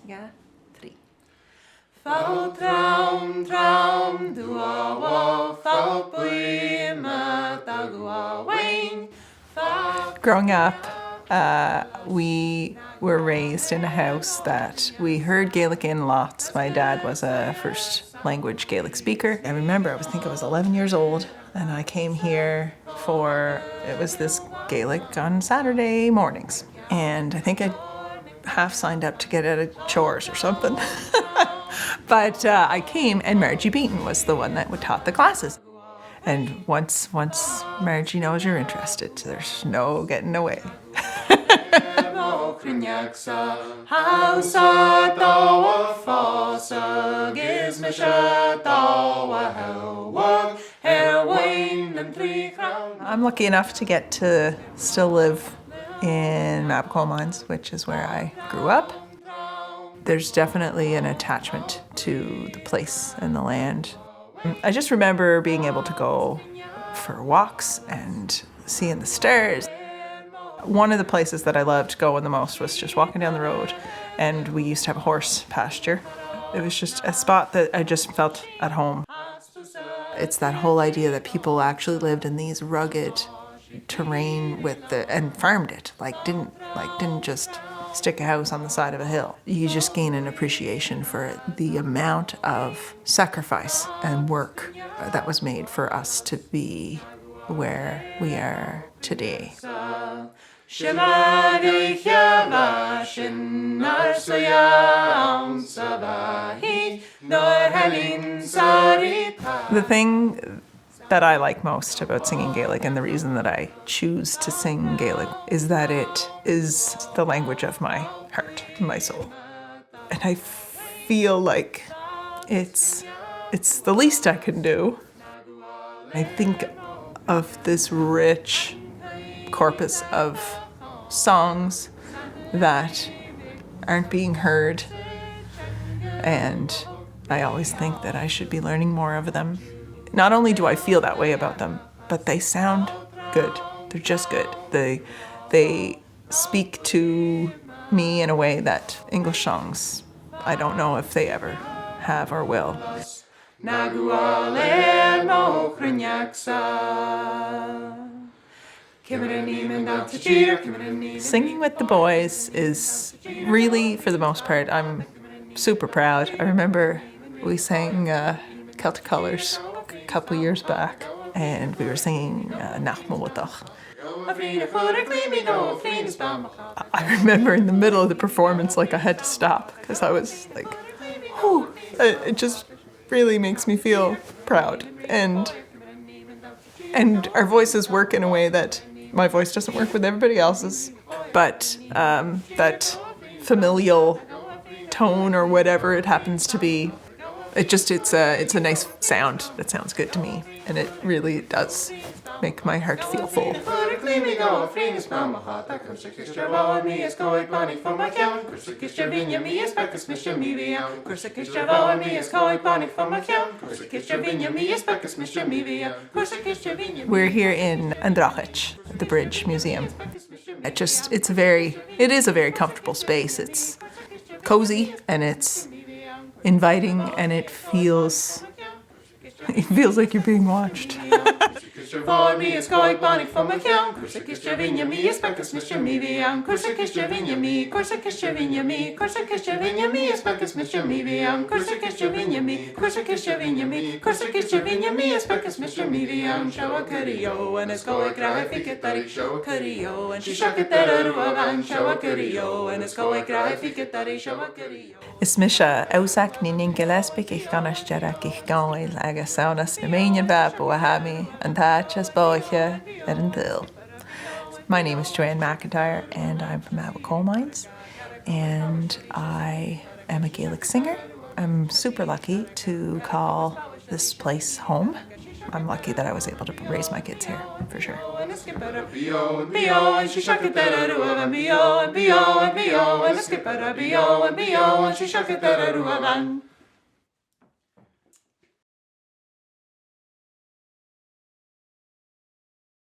Yeah, 3. Growing up, we were raised in a house that we heard Gaelic in lots. My dad was a first language Gaelic speaker. I remember, I think I was 11 years old, and I came here it was this Gaelic on Saturday mornings. And I think I half signed up to get out of chores or something. But I came, and Margie Beaton was the one that taught the classes. And once Margie knows you're interested, there's no getting away. I'm lucky enough to get to still live in Mabou Coal Mines, which is where I grew up. There's definitely an attachment to the place and the land. I just remember being able to go for walks and seeing the stars. One of the places that I loved going the most was just walking down the road, and we used to have a horse pasture. It was just a spot that I just felt at home. It's that whole idea that people actually lived in these rugged terrain and farmed it, didn't just stick a house on the side of a hill. You just gain an appreciation for the amount of sacrifice and work that was made for us to be where we are today. The thing that I like most about singing Gaelic, and the reason that I choose to sing Gaelic, is that it is the language of my heart, my soul. And I feel like it's the least I can do. I think of this rich corpus of songs that aren't being heard, and I always think that I should be learning more of them. Not only do I feel that way about them, but they sound good. They're just good. They speak to me in a way that English songs, I don't know if they ever have or will. Singing with the boys is really, for the most part, I'm super proud. I remember we sang Celtic Colours a couple of years back, and we were singing Nachmawatach. I remember in the middle of the performance, I had to stop because I was like, whew. It just really makes me feel proud, and our voices work in a way that my voice doesn't work with everybody else's, but that familial tone or whatever it happens to be, it's a nice sound that sounds good to me, and it really does make my heart feel full. We're here in Dalbrae, the Bridge Museum. It is a very comfortable space. It's cozy and it's inviting, and it feels like you're being watched. Is misha ausak nín Gillespie ich ganas jarach ich gáil agus saunas na méin Mabou and Thatchas Baile and Gàidheal. My name is Joanne MacIntyre, and I'm from Mabou Coal Mines, and I am a Gaelic singer. I'm super lucky to call this place home. I'm lucky that I was able to raise my kids here, for sure.